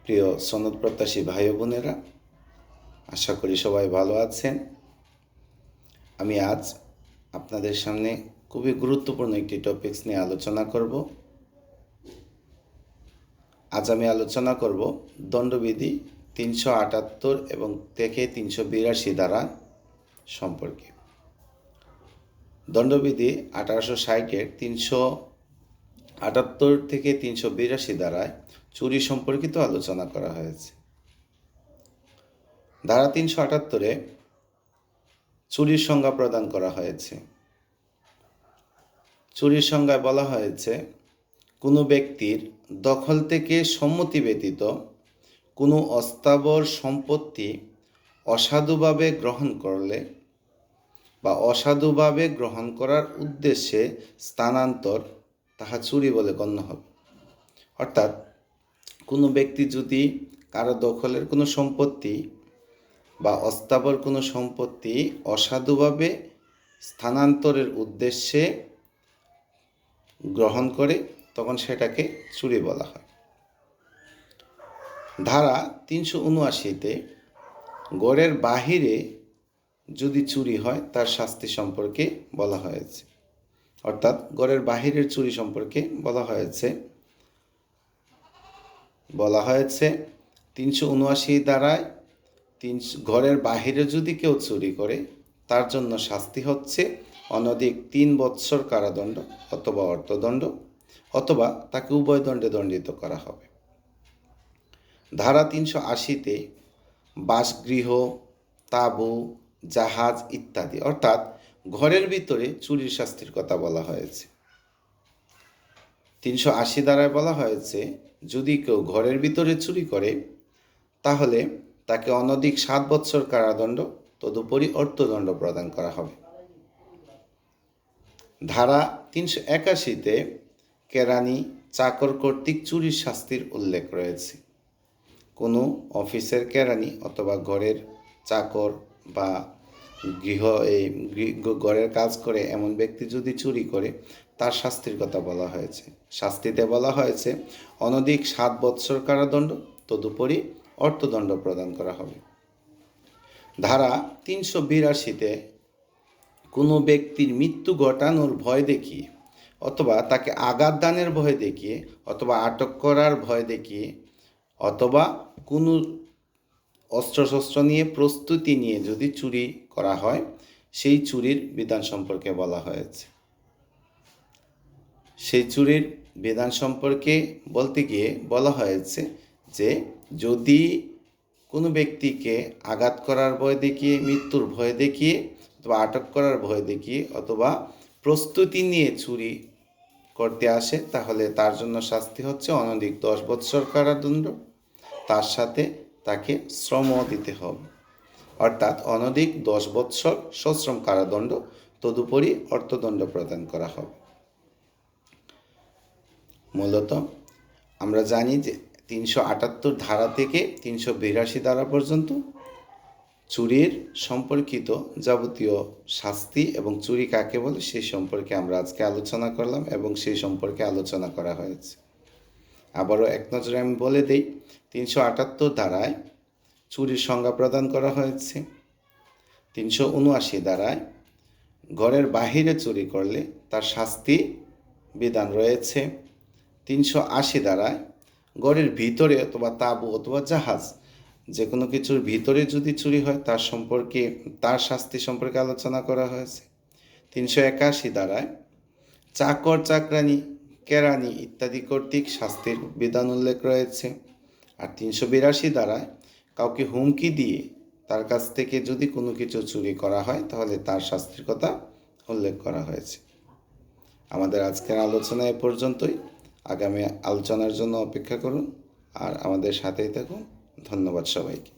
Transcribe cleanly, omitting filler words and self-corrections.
প্রিয় সনদ প্রত্যাশী ভাই ও বোনেরা, আশা করি সবাই ভালো আছেন। আমি আজ আপনাদের সামনে খুবই গুরুত্বপূর্ণ একটি টপিকস নিয়ে আলোচনা করব। আজ আমি আলোচনা করব দণ্ডবিধি 378 এবং থেকে 382 ধারা সম্পর্কে। দণ্ডবিধি 1860-এর 378 থেকে 382 ধারায় চুরি সম্পর্কিত আলোচনা করা হয়েছে। ধারা 378-এ চুরির সংজ্ঞা প্রদান করা হয়েছে। চুরির সংজ্ঞায় বলা হয়েছে, কোনো ব্যক্তির দখল থেকে সম্মতি ব্যতীত কোনো অস্থাবর সম্পত্তি অসাধুভাবে গ্রহণ করলে বা অসাধুভাবে গ্রহণ করার উদ্দেশ্যে স্থানান্তর তাহা চুরি বলে গণ্য হবে। অর্থাৎ কোনো ব্যক্তি যদি কারো দখলের কোনো সম্পত্তি বা অস্থাবর কোনো সম্পত্তি অসাধুভাবে স্থানান্তরের উদ্দেশ্যে গ্রহণ করে, তখন সেটাকে চুরি বলা হয়। ধারা 379-তে গড়ের বাহিরে যদি চুরি হয় তার শাস্তি সম্পর্কে বলা হয়েছে। অর্থাৎ গড়ের বাহিরের চুরি সম্পর্কে বলা হয়েছে 379 ধারায় ঘরের বাহিরে যদি কেউ চুরি করে তার জন্য শাস্তি হচ্ছে অনধিক 3 বৎসর কারাদণ্ড অথবা অর্থদণ্ড, অথবা তাকে উভয় দণ্ডে দণ্ডিত করা হবে। ধারা 380-তে বাসগৃহ, তাঁবু, জাহাজ ইত্যাদি অর্থাৎ ঘরের ভিতরে চুরির শাস্তির কথা বলা হয়েছে। 380 ধারায় বলা হয়েছে, যদি কেউ ঘরের ভিতরে চুরি করে তাহলে তাকে অনধিক 7 বৎসর কারাদণ্ড তদুপরি অর্থদণ্ড প্রদান করা হবে। ধারা 381-তে কেরানি, চাকর কর্তৃক চুরির শাস্তির উল্লেখ রয়েছে। কোনো অফিসের কেরানি অথবা ঘরের চাকর বা ঘরের কাজ করে এমন ব্যক্তি যদি চুরি করে তার শাস্তির কথা বলা হয়েছে। শাস্তিতে বলা হয়েছে অনধিক 7 বৎসর কারাদণ্ড তদুপরি অর্থদণ্ড প্রদান করা হবে। ধারা 382-তে কোনো ব্যক্তির মৃত্যু ঘটানোর ভয় দেখিয়ে অথবা তাকে আঘাত দানের ভয় দেখিয়ে অথবা আটক করার ভয় দেখিয়ে অথবা কোনো অস্ত্রশস্ত্র নিয়ে প্রস্তুতি নিয়ে যদি চুরি করা হয়, সেই চুরির বিধান সম্পর্কে বলা হয়েছে। সেই চুরির বিধান সম্পর্কে বলতে গিয়ে বলা হয়েছে যে, যদি কোনো ব্যক্তিকে আঘাত করার ভয় দেখিয়ে, মৃত্যুর ভয় দেখিয়ে অথবা আটক করার ভয় দেখিয়ে অথবা প্রস্তুতি নিয়ে চুরি করতে আসে, তাহলে তার জন্য শাস্তি হচ্ছে অনধিক 10 বৎসর কারাদণ্ড, তার সাথে তাকে শ্রমও দিতে হবে। অর্থাৎ অনধিক 10 বৎসর সশ্রম কারাদণ্ড তদুপরি অর্থদণ্ড প্রদান করা হবে। মূলত আমরা জানি যে 378 ধারা থেকে 382 ধারা পর্যন্ত চুরির সম্পর্কিত যাবতীয় শাস্তি এবং চুরি কাকে বলে সেই সম্পর্কে আমরা আজকে আলোচনা করলাম এবং সেই সম্পর্কে আলোচনা করা হয়েছে। আবারও এক নজরে আমি বলে দিই, 378 ধারায় চুরির সংজ্ঞা প্রদান করা হয়েছে। 379 ধারায় ঘরের বাহিরে চুরি করলে তার শাস্তি বিধান রয়েছে। 380 ধারায় ঘরের ভিতরে অথবা তাঁবু অথবা জাহাজ যে কোনো কিছুর ভিতরে যদি চুরি হয় তার শাস্তি সম্পর্কে আলোচনা করা হয়েছে। 381 ধারায় চাকর, চাকরানি, কেরানি ইত্যাদি কর্তৃক শাস্তির বিধান উল্লেখ রয়েছে। আর 382 ধারায় কাউকে হুমকি দিয়ে তার কাছ থেকে যদি কোনো কিছু চুরি করা হয় তাহলে তার শাস্তির কথা উল্লেখ করা হয়েছে। আমাদের আজকের আলোচনা এ পর্যন্তই। আগামী আলোচনার জন্য অপেক্ষা করুন আর আমাদের সাথেই থাকুন। ধন্যবাদ সবাইকে।